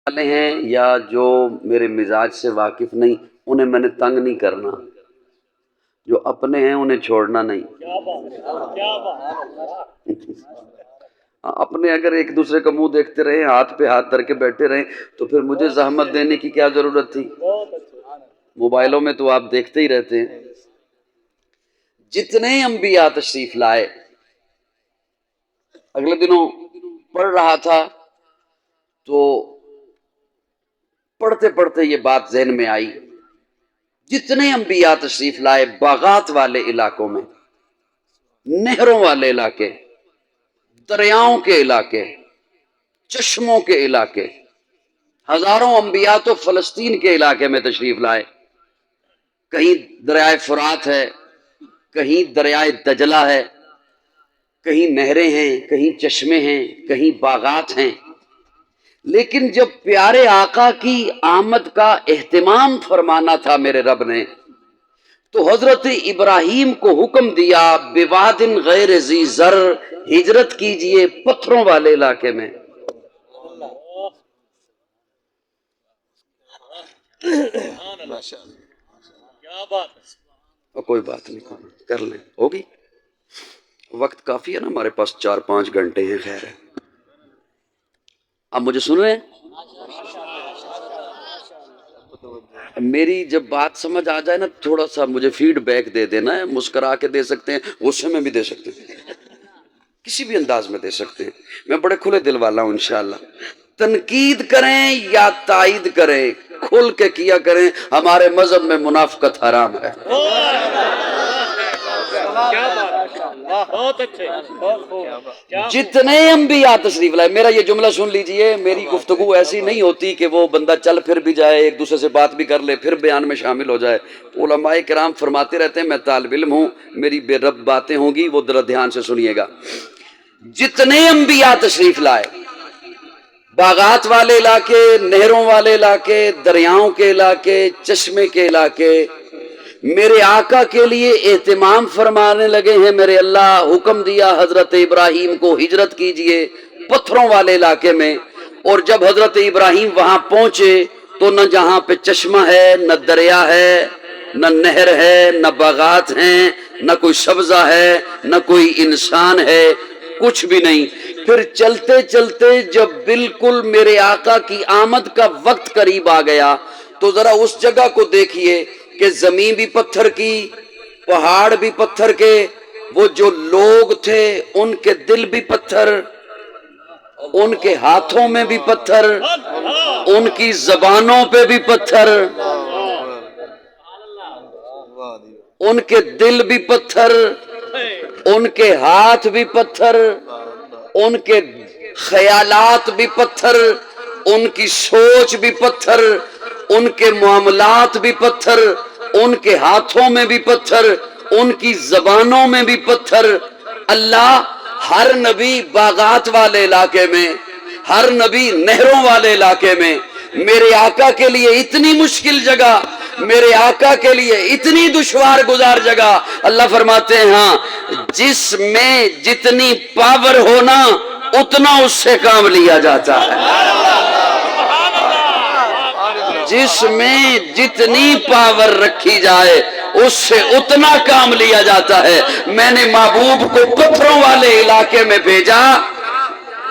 والے ہیں یا جو میرے مزاج سے واقف نہیں انہیں میں نے تنگ نہیں کرنا، جو اپنے ہیں انہیں چھوڑنا نہیں۔ اپنے اگر ایک دوسرے کا منہ دیکھتے رہے، ہاتھ پہ ہاتھ دھر کے بیٹھے رہیں تو پھر مجھے زحمت دینے کی کیا ضرورت تھی؟ موبائلوں میں تو آپ دیکھتے ہی رہتے ہیں۔ جتنے انبیاء تشریف لائے، اگلے دنوں پڑھ رہا تھا تو پڑھتے پڑھتے یہ بات ذہن میں آئی، جتنے انبیاء تشریف لائے باغات والے علاقوں میں، نہروں والے علاقے، دریاؤں کے علاقے، چشموں کے علاقے، ہزاروں انبیاء تو فلسطین کے علاقے میں تشریف لائے۔ کہیں دریائے فرات ہے، کہیں دریائے دجلہ ہے، کہیں نہریں ہیں، کہیں چشمے ہیں، کہیں باغات ہیں۔ لیکن جب پیارے آقا کی آمد کا اہتمام فرمانا تھا میرے رب نے، تو حضرت ابراہیم کو حکم دیا بواد غیر ذی زر، ہجرت کیجئے پتھروں والے علاقے میں۔ کوئی بات نہیں، کر لیں، ہوگی وقت کافی ہے نا ہمارے پاس، 4-5 گھنٹے ہیں، خیر ہے۔ اب مجھے سن رہے ہیں؟ میری جب بات سمجھ آ جائے نا تھوڑا سا مجھے فیڈ بیک دے دینا ہے، مسکرا کے دے سکتے ہیں، غصے میں بھی دے سکتے ہیں، کسی بھی انداز میں دے سکتے ہیں، میں بڑے کھلے دل والا ہوں انشاءاللہ۔ تنقید کریں یا تائید کریں، کھل کے کیا کریں، ہمارے مذہب میں منافقت حرام ہے۔ جتنے انبیاء تشریف لائے، میرا یہ جملہ سن لیجئے، میری گفتگو ایسی نہیں ہوتی کہ وہ بندہ چل پھر بھی جائے، ایک دوسرے سے بات بھی کر لے پھر بیان میں شامل ہو جائے۔ علماء کرام فرماتے رہتے ہیں، میں طالب علم ہوں، میری بے رب باتیں ہوں گی، وہ ذرا دھیان سے سنیے گا۔ جتنے انبیاء تشریف لائے، باغات والے علاقے، نہروں والے علاقے، دریاؤں کے علاقے، چشمے کے علاقے، میرے آقا کے لیے اہتمام فرمانے لگے ہیں۔ میرے اللہ حکم دیا حضرت ابراہیم کو ہجرت کیجئے پتھروں والے علاقے میں، اور جب حضرت ابراہیم وہاں پہنچے تو نہ جہاں پہ چشمہ ہے، نہ دریا ہے، نہ نہر ہے، نہ باغات ہیں، نہ کوئی سبزہ ہے، نہ کوئی انسان ہے، کچھ بھی نہیں۔ پھر چلتے چلتے جب بالکل میرے آقا کی آمد کا وقت قریب آ گیا تو ذرا اس جگہ کو دیکھیے کہ زمین بھی پتھر کی، پہاڑ بھی پتھر کے، وہ جو لوگ تھے ان کے دل بھی پتھر، ان کے ہاتھوں میں بھی پتھر، ان کی زبانوں پہ بھی پتھر، ان کے دل بھی پتھر، ان کے ہاتھ بھی پتھر، ان کے خیالات بھی پتھر، ان کی سوچ بھی پتھر، ان کے معاملات بھی پتھر، ان کے ہاتھوں میں بھی پتھر، ان کی زبانوں میں بھی پتھر۔ اللہ، ہر نبی باغات والے علاقے میں، ہر نبی نہروں والے علاقے میں، میرے آقا کے لیے اتنی مشکل جگہ، میرے آقا کے لیے اتنی دشوار گزار جگہ، اللہ فرماتے ہیں ہاں، جس میں جتنی پاور ہونا اتنا اس سے کام لیا جاتا ہے، جس میں جتنی پاور رکھی جائے اس سے اتنا کام لیا جاتا ہے۔ میں نے محبوب کو پتھروں والے علاقے میں بھیجا،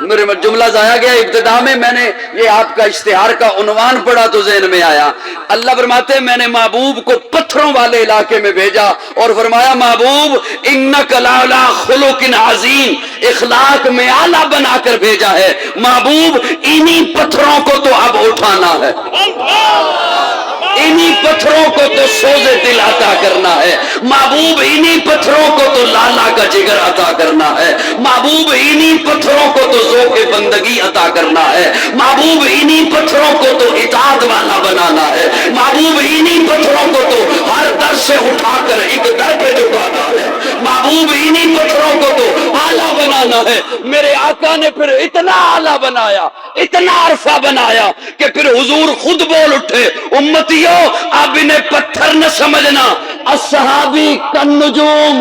میرے جملہ ضائع گیا ابتدا میں نے یہ آپ کا اشتہار کا عنوان پڑھا تو ذہن میں آیا۔ اللہ فرماتے ہیں میں نے محبوب کو پتھروں والے علاقے میں بھیجا اور فرمایا محبوب انک لعلی خلق عظیم، اخلاق میں اعلیٰ بنا کر بھیجا ہے۔ محبوب انہی پتھروں کو تو اب اٹھانا ہے، انہی پتھروں کو تو سوز دل عطا کرنا ہے، محبوب انہی پتھروں کو تو لالا کا جگر عطا کرنا ہے، محبوب انہی پتھروں کو تو ذوق بندگی عطا کرنا ہے، محبوب انہی پتھروں کو تو اطاعت والا بنانا ہے، محبوب انہی پتھروں کو تو ہر در سے اٹھا کر ایک در پہ جھکانا ہے، محبوب انہی پتھروں کو تو اعلیٰ بنانا ہے۔ میرے آقا نے پھر اتنا اعلیٰ بنایا، اتنا عرفہ بنایا کہ پھر حضور خود بول اٹھے امتیوں اب انہیں پتھر نہ سمجھنا، الصحابی کالنجوم۔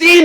3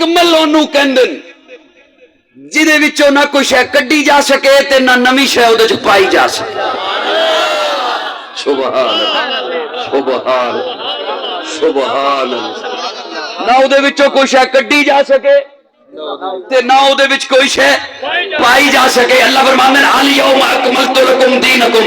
ਮੁਕੰਮਲ ਉਹਨੂੰ ਕਹਿੰਦੇ ਨੇ ਜਿਹਦੇ ਵਿੱਚੋਂ ਨਾ ਕੋਈ ਸ਼ੈ ਕੱਢੀ ਜਾ ਸਕੇ ਤੇ ਨਾ ਨਵੀਂ ਸ਼ੈ ਉਹਦੇ ਚ ਪਾਈ ਜਾ ਸਕੇ। ਸੁਭਾਨ ਸੁਭਾਨ ਸੁਭਾਨ। ਨਾ ਉਹਦੇ ਵਿੱਚੋਂ ਕੋਈ ਸ਼ੈ ਕੱਢੀ ਜਾ ਸਕੇ ਤੇ ਨਾ ਉਹਦੇ ਵਿੱਚ ਕੋਈ ਸ਼ੈ ਪਾਈ ਜਾ ਸਕੇ। ਅੱਲਾਹ ਫਰਮਾਉਂਦੇ ਨੇ ਅਲ-ਯੌਮ ਅਕਮਲਤੁ ਲਕੁਮ ਦੀਨਕੁਮ,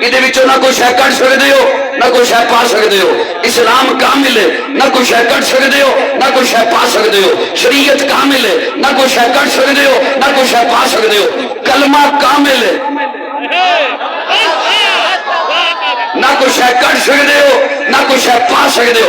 ਇਹਦੇ ਵਿੱਚੋਂ ਨਾ ਕੋਈ ਸ਼ੈ ਕੱਢ ਸਕਦੇ ਹੋ ਨਾ ਕੋਈ ਸ਼ੈ ਪਾ ਸਕਦੇ ਹੋ। ਇਸਲਾਮ ਕਾਮਿਲ ਹੈ, ਨਾ ਕੋਈ ਸ਼ੈ ਕੱਢ ਸਕਦੇ ਹੋ ਨਾ ਕੋਈ ਸ਼ੈ ਪਾ ਸਕਦੇ ਹੋ। ਸ਼ਰੀਅਤ ਕਾਮਿਲ ਹੈ, ਨਾ ਕੋਈ ਸ਼ੈ ਕੱਢ ਸਕਦੇ ਹੋ ਨਾ ਕੋਈ ਸ਼ੈ ਪਾ ਸਕਦੇ ਹੋ। ਕਲਮਾ ਕਾਮਿਲ ਹੈ, ਨਾ ਕੋਈ ਸ਼ੈ ਕੱਢ ਸਕਦੇ ਹੋ ਨਾ ਕੋਈ ਸ਼ੈ ਪਾ ਸਕਦੇ ਹੋ।